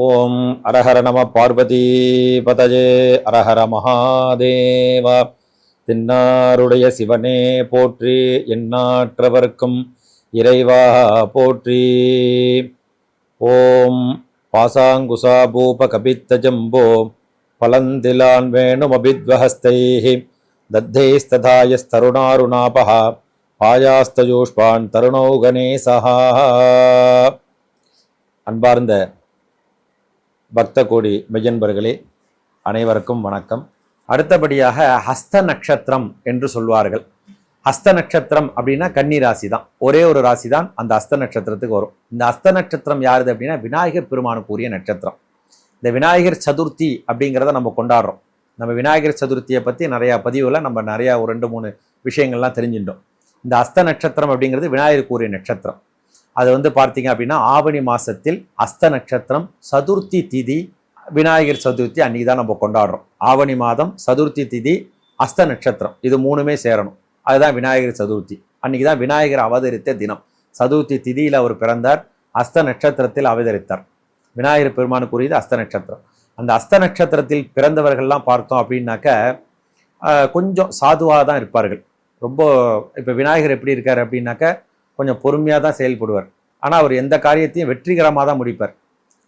ஓம் அரஹர நம பார்வதி பதஜே அரஹர மகாதேவா. தென்னாருடைய சிவனே போற்றி, எந்நாற்றவர்க்கும் இறைவா போற்றி. ஓம் பாசாங்குசா பூப கபித்த ஜம்போ பலந்திலான் வேணுமபித்வஹஸ்தைः தத்தைஸ்ததாயஸ்தருணாருணாபஹ பாயாஸ்தஜூஷ்பான் தருணௌகணேசஹ. அன்பார்ந்த பக்த கோடி மெய்யன்பர்களே, அனைவருக்கும் வணக்கம். அடுத்தபடியாக ஹஸ்த நட்சத்திரம் என்று சொல்வார்கள். ஹஸ்த நட்சத்திரம் அப்படின்னா கன்னி ராசி தான், ஒரே ஒரு ராசி தான் அந்த ஹஸ்த நட்சத்திரத்துக்கு வரும். இந்த ஹஸ்த நட்சத்திரம் யாருது அப்படின்னா விநாயகர் பெருமானுக்குரிய நட்சத்திரம். இந்த விநாயகர் சதுர்த்தி அப்படிங்கிறத நம்ம கொண்டாடுறோம். நம்ம விநாயகர் சதுர்த்தியை பற்றி நிறையா பதிவுகளை நம்ம நிறையா ஒரு 2-3 விஷயங்கள்லாம் தெரிஞ்சுட்டோம். இந்த ஹஸ்த நட்சத்திரம் அப்படிங்கிறது விநாயகருக்குரிய நட்சத்திரம். அது பார்த்தீங்க அப்படின்னா ஆவணி மாதத்தில் அஸ்த நட்சத்திரம், சதுர்த்தி திதி, விநாயகர் சதுர்த்தி அன்றைக்கி தான் நம்ம கொண்டாடுறோம். ஆவணி மாதம் சதுர்த்தி திதி, அஸ்த நட்சத்திரம், இது 3மே சேரணும். அதுதான் விநாயகர் சதுர்த்தி. அன்றைக்கி தான் விநாயகர் அவதரித்த தினம். சதுர்த்தி திதியில் அவர் பிறந்தார், அஸ்த நட்சத்திரத்தில் அவதரித்தார். விநாயகர் பெருமானுக்குரியது அஸ்த நட்சத்திரம். அந்த அஸ்த நட்சத்திரத்தில் பிறந்தவர்கள்லாம் பார்த்தோம் அப்படின்னாக்க கொஞ்சம் சாதுவாக தான் இருப்பார்கள். ரொம்ப இப்போ விநாயகர் எப்படி இருக்கார் அப்படின்னாக்க கொஞ்சம் பொறுமையாக தான் செயல்படுவார். ஆனால் அவர் எந்த காரியத்தையும் வெற்றிகரமாக தான் முடிப்பார்.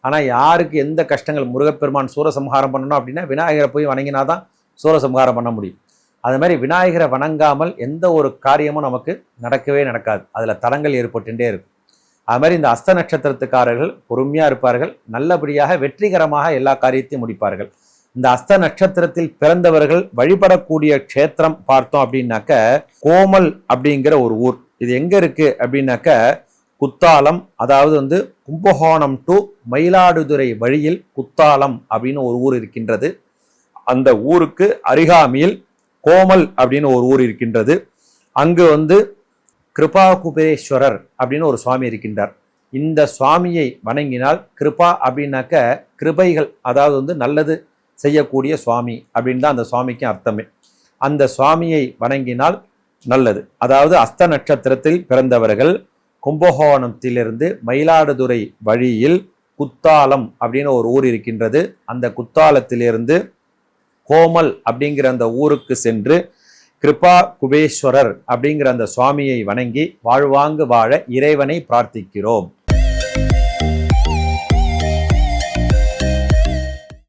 ஆனால் யாருக்கு எந்த கஷ்டங்கள், முருகப்பெருமான் சூரசம்ஹாரம் பண்ணணும் அப்படின்னா விநாயகரை போய் வணங்கினா தான் சூரசம்ஹாரம் பண்ண முடியும். அது மாதிரி விநாயகரை வணங்காமல் எந்த ஒரு காரியமும் நமக்கு நடக்கவே நடக்காது. அதில் தடங்கள் ஏற்பட்டுட்டே இருக்கும். அது மாதிரி இந்த அஸ்த நட்சத்திரத்துக்காரர்கள் பொறுமையாக இருப்பார்கள், நல்லபடியாக வெற்றிகரமாக எல்லா காரியத்தையும் முடிப்பார்கள். இந்த அஸ்த நட்சத்திரத்தில் பிறந்தவர்கள் வழிபடக்கூடிய க்ஷேத்திரம் பார்த்தோம் அப்படின்னாக்க கோமல் அப்படிங்கிற ஒரு ஊர். இது எங்க இருக்கு அப்படின்னாக்க குத்தாலம், அதாவது கும்பகோணம் டு மயிலாடுதுறை வழியில் குத்தாலம் அப்படின்னு ஒரு ஊர் இருக்கின்றது. அந்த ஊருக்கு அருகாமையில் கோமல் அப்படின்னு ஒரு ஊர் இருக்கின்றது. அங்கு கிருபா குபேஸ்வரர் அப்படின்னு ஒரு சுவாமி இருக்கின்றார். இந்த சுவாமியை வணங்கினால், கிருபா அப்படின்னாக்க கிருபைகள், அதாவது நல்லது செய்யக்கூடிய சுவாமி அப்படின்னு தான் அந்த சுவாமிக்கு அர்த்தமே. அந்த சுவாமியை வணங்கினால் நல்லது. அதாவது அஸ்த நட்சத்திரத்தில் பிறந்தவர்கள் கும்பகோணத்திலிருந்து மயிலாடுதுறை வழியில் குத்தாலம் அப்படின்னு ஒரு ஊர் இருக்கின்றது. அந்த குத்தாலத்திலிருந்து கோமல் அப்படிங்கிற அந்த ஊருக்கு சென்று கிருபா குபேஸ்வரர் அப்படிங்கிற அந்த சுவாமியை வணங்கி வாழ்வாங்கு வாழ இறைவனை பிரார்த்திக்கிறோம்.